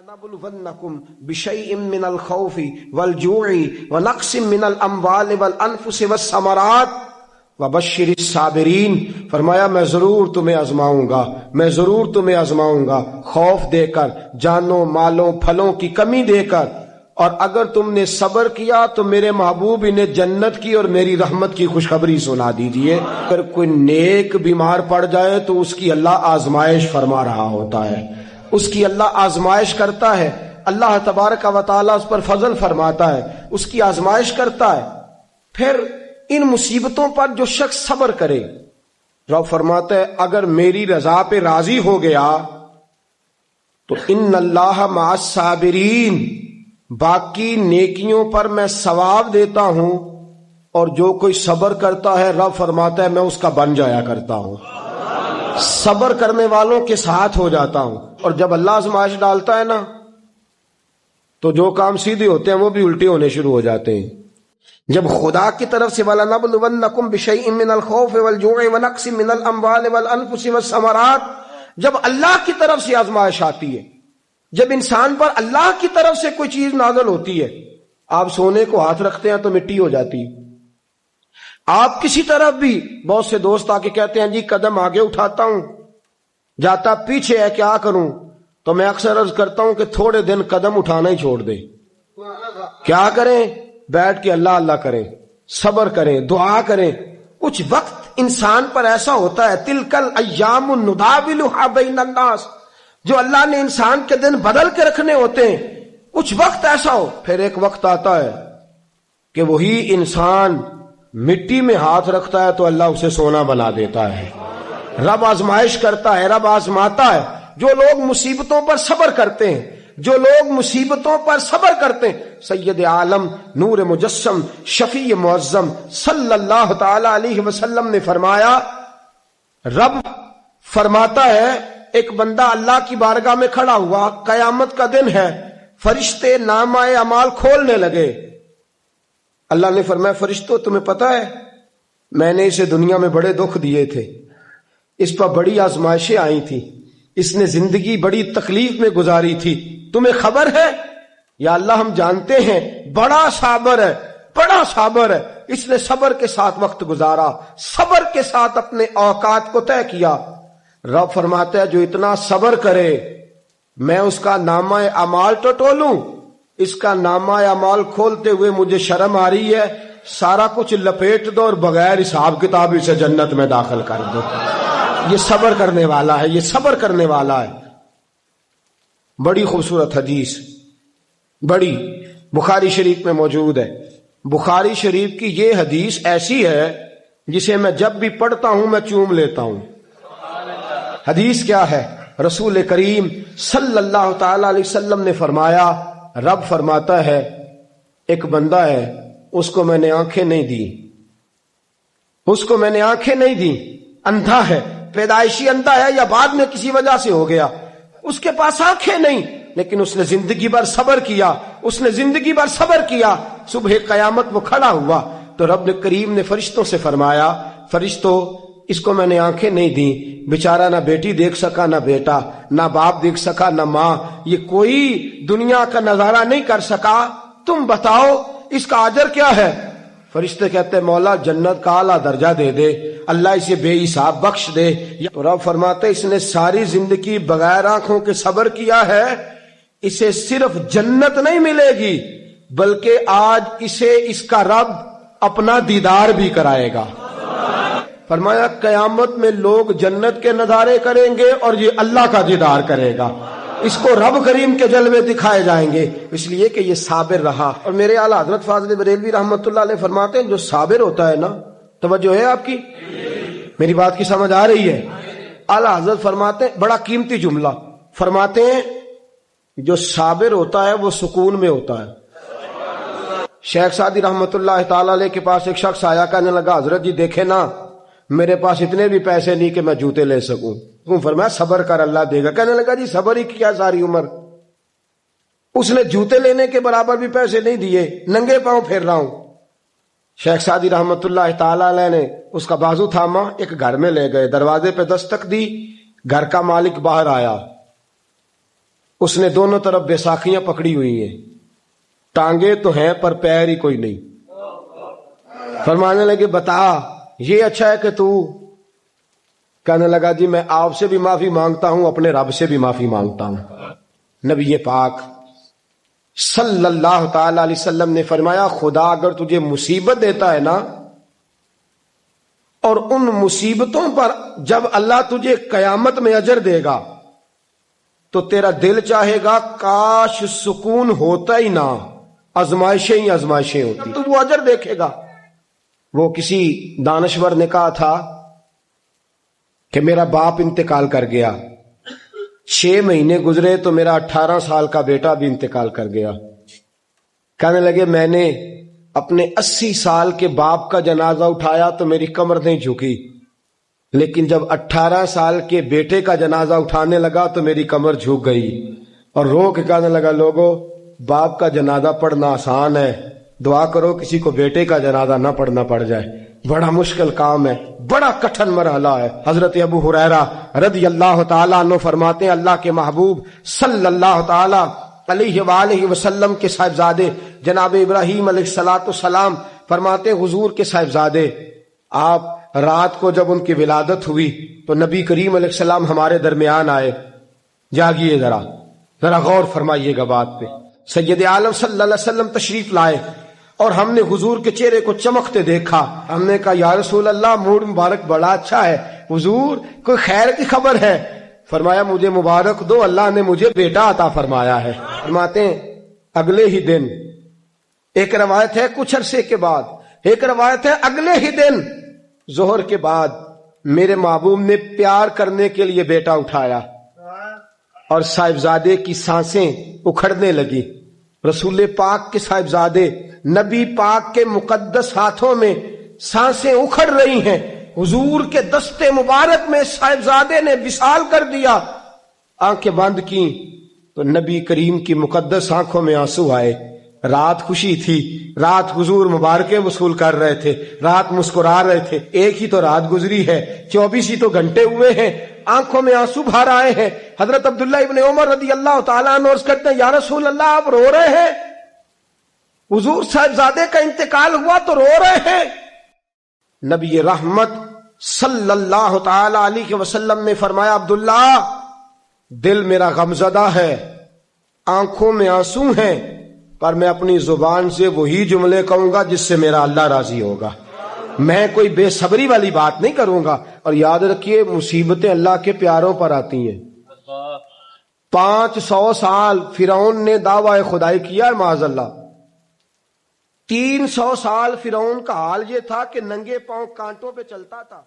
لنبلونکم بشیء من الخوف والجوع ونقص من الاموال والانفس والثمرات وبشر الصابرین. فرمایا میں ضرور تمہیں آزماؤں گا، میں ضرور تمہیں آزماؤں گا، خوف دے کر، جانوں مالوں پھلوں کی کمی دے کر، اور اگر تم نے صبر کیا تو میرے محبوب انہیں جنت کی اور میری رحمت کی خوشخبری سنا دیجئے. اگر کوئی نیک بیمار پڑ جائے تو اس کی اللہ آزمائش فرما رہا ہوتا ہے، اس کی اللہ آزمائش کرتا ہے، اللہ تبارک و تعالیٰ اس پر فضل فرماتا ہے، اس کی آزمائش کرتا ہے. پھر ان مصیبتوں پر جو شخص صبر کرے، رب فرماتا ہے اگر میری رضا پہ راضی ہو گیا تو ان اللہ مع الصابرین، باقی نیکیوں پر میں ثواب دیتا ہوں، اور جو کوئی صبر کرتا ہے رب فرماتا ہے میں اس کا بن جایا کرتا ہوں، صبر کرنے والوں کے ساتھ ہو جاتا ہوں. اور جب اللہ آزمائش ڈالتا ہے نا تو جو کام سیدھے ہوتے ہیں وہ بھی الٹے ہونے شروع ہو جاتے ہیں. جب خدا کی طرف سے وَلَنَبْلُوَنَّكُمْ بِشَيْءٍ مِّنَ الْخَوْفِ وَالْجُوعِ وَنَقْصٍ مِّنَ الْأَمْوَالِ وَالْأَنفُسِ وَالثَّمَرَاتِ، جب اللہ کی طرف سے آزمائش آتی ہے، جب انسان پر اللہ کی طرف سے کوئی چیز نازل ہوتی ہے، آپ سونے کو ہاتھ رکھتے ہیں تو مٹی ہو جاتی ہے. آپ کسی طرف بھی، بہت سے دوست آ کے کہتے ہیں جی قدم آگے اٹھاتا ہوں جاتا پیچھے ہے، کیا کروں؟ تو میں اکثر عرض کرتا ہوں کہ تھوڑے دن قدم اٹھانا ہی چھوڑ دیں. کیا کریں؟ بیٹھ کے اللہ اللہ کریں، صبر کریں، دعا کریں. کچھ وقت انسان پر ایسا ہوتا ہے، تلک الایام نداولها بین الناس، جو اللہ نے انسان کے دن بدل کے رکھنے ہوتے ہیں. کچھ وقت ایسا ہو، پھر ایک وقت آتا ہے کہ وہی انسان مٹی میں ہاتھ رکھتا ہے تو اللہ اسے سونا بنا دیتا ہے. رب آزمائش کرتا ہے، رب آزماتا ہے. جو لوگ مصیبتوں پر صبر کرتے ہیں، جو لوگ مصیبتوں پر صبر کرتے ہیں، سید عالم نور مجسم شفیع معظم صلی اللہ تعالی علیہ وسلم نے فرمایا، رب فرماتا ہے ایک بندہ اللہ کی بارگاہ میں کھڑا ہوا، قیامت کا دن ہے، فرشتے نامہ اعمال کھولنے لگے. اللہ نے فرمایا فرشتوں تمہیں پتہ ہے میں نے اسے دنیا میں بڑے دکھ دیے تھے، اس پر بڑی آزمائشیں آئی تھی، اس نے زندگی بڑی تکلیف میں گزاری تھی، تمہیں خبر ہے؟ یا اللہ ہم جانتے ہیں، بڑا صابر ہے، بڑا صابر ہے، اس نے صبر کے ساتھ وقت گزارا، صبر کے ساتھ اپنے اوقات کو طے کیا. رب فرماتا ہے جو اتنا صبر کرے میں اس کا نامہ اعمال ٹٹولوں. اس کا نامہ اعمال کھولتے ہوئے مجھے شرم آ رہی ہے، سارا کچھ لپیٹ دو اور بغیر حساب کتاب اسے جنت میں داخل کر دو. یہ صبر کرنے والا ہے، یہ صبر کرنے والا ہے. بڑی خوبصورت حدیث، بڑی، بخاری شریف میں موجود ہے. بخاری شریف کی یہ حدیث ایسی ہے جسے میں جب بھی پڑھتا ہوں میں چوم لیتا ہوں. حدیث کیا ہے؟ رسول کریم صلی اللہ تعالی علیہ وسلم نے فرمایا، رب فرماتا ہے ایک بندہ ہے، اس کو میں نے آنکھیں نہیں دی، اس کو میں نے آنکھیں نہیں دی، اندھا ہے، پیدائشی اندھا ہے یا بعد میں کسی وجہ سے ہو گیا، اس کے پاس آنکھیں نہیں، لیکن اس نے زندگی بھر صبر کیا، اس نے زندگی بھر صبر کیا. صبح قیامت وہ کھڑا ہوا تو رب کریم نے فرشتوں سے فرمایا، فرشتوں اس کو میں نے آنکھیں نہیں دی، بیچارہ نہ بیٹی دیکھ سکا، نہ بیٹا، نہ باپ دیکھ سکا، نہ ماں، یہ کوئی دنیا کا نظارہ نہیں کر سکا، تم بتاؤ اس کا اجر کیا ہے؟ فرشتے کہتے ہیں مولا جنت کا اعلیٰ درجہ دے دے، اللہ اسے بے حساب بخش دے. تو رب فرماتے اس نے ساری زندگی بغیر آنکھوں کے صبر کیا ہے، اسے صرف جنت نہیں ملے گی بلکہ آج اسے اس کا رب اپنا دیدار بھی کرائے گا. فرمایا قیامت میں لوگ جنت کے نظارے کریں گے اور یہ اللہ کا دیدار کرے گا، اس کو رب کریم کے جلوے دکھائے جائیں گے، اس لیے کہ یہ صابر رہا. اور میرے اعلیٰ حضرت فاضل بریلوی رحمۃ اللہ علیہ فرماتے ہیں جو صابر ہوتا ہے نا، توجہ ہے آپ کی، میری بات کی سمجھ آ رہی ہے؟ اعلیٰ حضرت فرماتے ہیں بڑا قیمتی جملہ، فرماتے ہیں جو صابر ہوتا ہے وہ سکون میں ہوتا ہے. شیخ سعدی رحمۃ اللہ تعالی علیہ کے پاس ایک شخص آیا، کہنے لگا حضرت جی دیکھے نا میرے پاس اتنے بھی پیسے نہیں کہ میں جوتے لے سکوں. فرمایا صبر کر اللہ دے گا. کہنے لگا جی صبر ہی کیا ساری عمر، اس نے جوتے لینے کے برابر بھی پیسے نہیں دیے، ننگے پاؤں پھر رہا ہوں. شیخ سعدی رحمت اللہ تعالی علیہ نے اس کا بازو تھاما، ایک گھر میں لے گئے، دروازے پہ دستک دی، گھر کا مالک باہر آیا، اس نے دونوں طرف بیساکھیاں پکڑی ہوئی ہیں، ٹانگیں تو ہیں پر پیر ہی کوئی نہیں۔ فرمانے لگے بتا یہ اچھا ہے کہ تو؟ کہنے لگا جی میں آپ سے بھی معافی مانگتا ہوں، اپنے رب سے بھی معافی مانگتا ہوں۔ نبی پاک صلی اللہ تعالی علیہ وسلم نے فرمایا خدا اگر تجھے مصیبت دیتا ہے نا، اور ان مصیبتوں پر جب اللہ تجھے قیامت میں اجر دے گا تو تیرا دل چاہے گا کاش سکون ہوتا ہی نہ، آزمائشیں ہی آزمائشیں ہوتی، تو وہ اجر دیکھے گا۔ وہ کسی دانشور نے کہا تھا کہ میرا باپ انتقال کر گیا، 6 مہینے گزرے تو میرا 18 سال کا بیٹا بھی انتقال کر گیا۔ کہنے لگے میں نے اپنے 80 سال کے باپ کا جنازہ اٹھایا تو میری کمر نہیں جھکی، لیکن جب 18 سال کے بیٹے کا جنازہ اٹھانے لگا تو میری کمر جھک گئی، اور رو کے کہنے لگا لوگوں باپ کا جنازہ پڑھنا آسان ہے، دعا کرو کسی کو بیٹے کا جنازہ نہ پڑھنا پڑ جائے، بڑا مشکل کام ہے، بڑا کٹھن مرحلہ ہے۔ حضرت ابو ہریرہ رضی اللہ تعالیٰ عنہ فرماتے ہیں اللہ کے محبوب صلی اللہ تعالیٰ علیہ وآلہ وسلم کے صاحبزادے جناب ابراہیم علیہ السلام فرماتے ہیں حضور کے صاحبزادے آپ رات کو جب ان کی ولادت ہوئی تو نبی کریم علیہ السلام ہمارے درمیان آئے۔ جاگیے ذرا غور فرمائیے گا بات پہ۔ سید عالم صلی اللہ علیہ وسلم تشریف لائے اور ہم نے حضور کے چہرے کو چمکتے دیکھا۔ ہم نے کہا یا رسول اللہ موڈ مبارک بڑا اچھا ہے، حضور کوئی خیر کی خبر ہے؟ فرمایا مجھے مبارک دو، اللہ نے مجھے بیٹا عطا فرمایا ہے۔ فرماتے ہیں اگلے ہی دن، ایک روایت ہے کچھ عرصے کے بعد، ایک روایت ہے اگلے ہی دن ظہر کے بعد میرے محبوب نے پیار کرنے کے لیے بیٹا اٹھایا اور صاحبزادے کی سانسیں اکھڑنے لگی۔ رسول پاک کے صاحبزادے نبی پاک کے مقدس ہاتھوں میں سانسیں اکھڑ رہی ہیں، حضور کے دستے مبارک میں صاحبزادے نے وصال کر دیا۔ آنکھیں بند کی تو نبی کریم کی مقدس آنکھوں میں آنسو آئے۔ رات خوشی تھی، رات حضور مبارکیں وصول کر رہے تھے، رات مسکرا رہے تھے، ایک ہی تو رات گزری ہے، 24 ہی تو گھنٹے ہوئے ہیں، آنکھوں میں آنسو بھر آئے ہیں۔ حضرت عبداللہ ابن عمر رضی اللہ تعالیٰ عنہ عرض کرتے ہیں یا رسول اللہ آپ رو رہے ہیں؟ حضور صاحبزادے کا انتقال ہوا تو رو رہے ہیں؟ نبی رحمت صلی اللہ تعالی علیہ وسلم نے فرمایا عبداللہ دل میرا غمزدہ ہے، آنکھوں میں آنسو ہیں، پر میں اپنی زبان سے وہی جملے کہوں گا جس سے میرا اللہ راضی ہوگا، میں کوئی بے صبری والی بات نہیں کروں گا۔ اور یاد رکھیے مصیبتیں اللہ کے پیاروں پر آتی ہیں۔ 500 سال فرعون نے دعوی خدائی کیا ہے معاذ اللہ، 300 سال فرعون کا حال یہ تھا کہ ننگے پاؤں کانٹوں پہ چلتا تھا۔